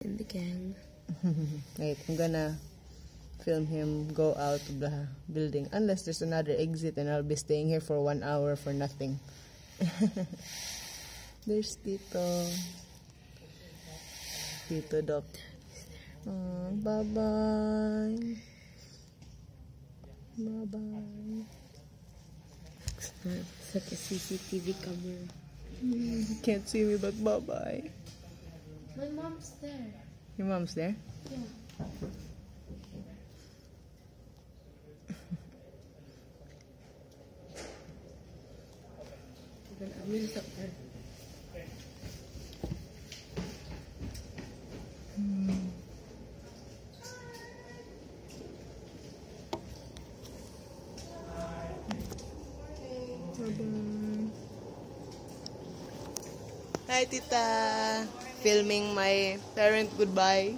in the gang. Wait, I'm gonna film him go out of the building. Unless there's another exit and I'll be staying here for 1 hour for nothing. There's Tito. Tito Doc. Oh, bye-bye. Bye-bye. It's like a CCTV camera. You can't see me, but bye-bye. My mom's there. Your mom's there? Yeah. Amin's up there. Hi, Tita. Filming my parent goodbye.